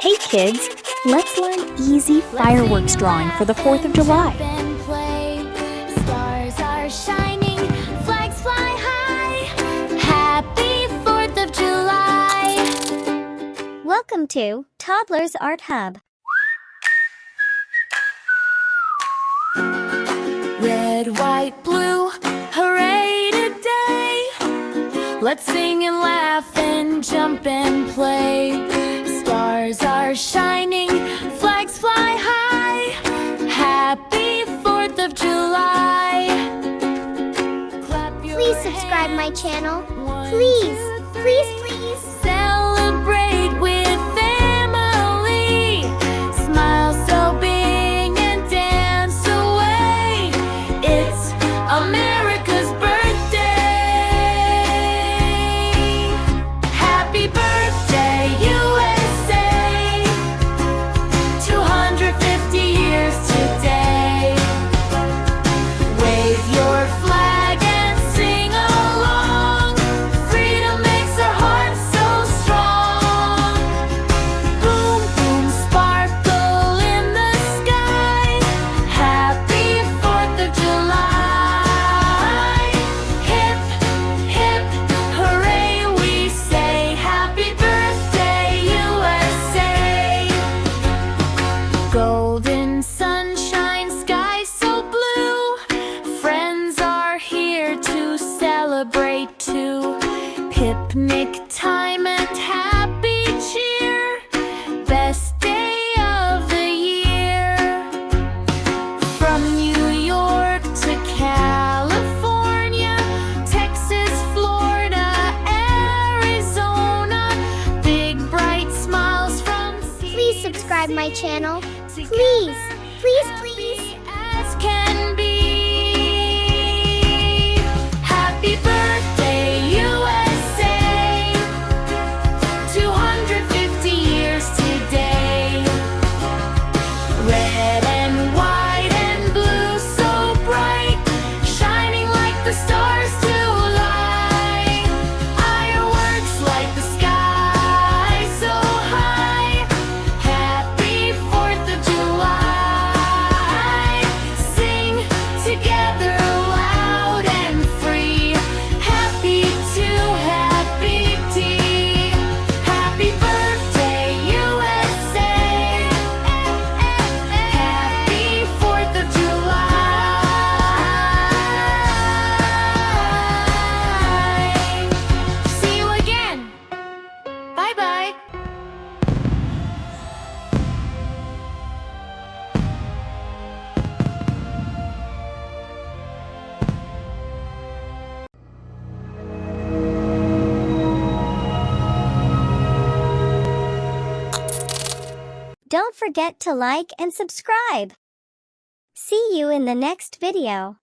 Hey kids, let's learn easy fireworks drawing for the 4th of July. Stars are shining, flags fly high. Happy 4th of July. Welcome to Toddlers Art Hub. Red, white, blue, hooray today. Let's sing and laugh and jump and play. Stars are shining, flags fly high. Happy 4th of July. Clap your Please subscribe my channel. Please, please, please. Celebrate with family. Smile so big and dance away. It's America's birthday. Happy birthday, USA. 250 years today. Wave your flag and sing along. Freedom makes our hearts so strong. Boom, boom, sparkle in the sky. Happy 4th of July. Hip, hip, hooray, we say. Happy birthday, USA. Golden sunshine, sky so blue. Friends are here to celebrate too. Picnic time and happy cheer. Best day of the year. From New York to California, Texas, Florida, Arizona. Big bright smiles from Please subscribe my channel. Please, please, please. as can be. Happy birthday, USA. 250 years today. Red and white and blue, so bright, shining like the stars tonight. Fireworks like the sky so high. Happy 4th of July. Sing together loud and free. Happy to happy tea. Happy birthday, USA. Happy 4th of July. See you again. Bye bye. Don't forget to like and subscribe. See you in the next video.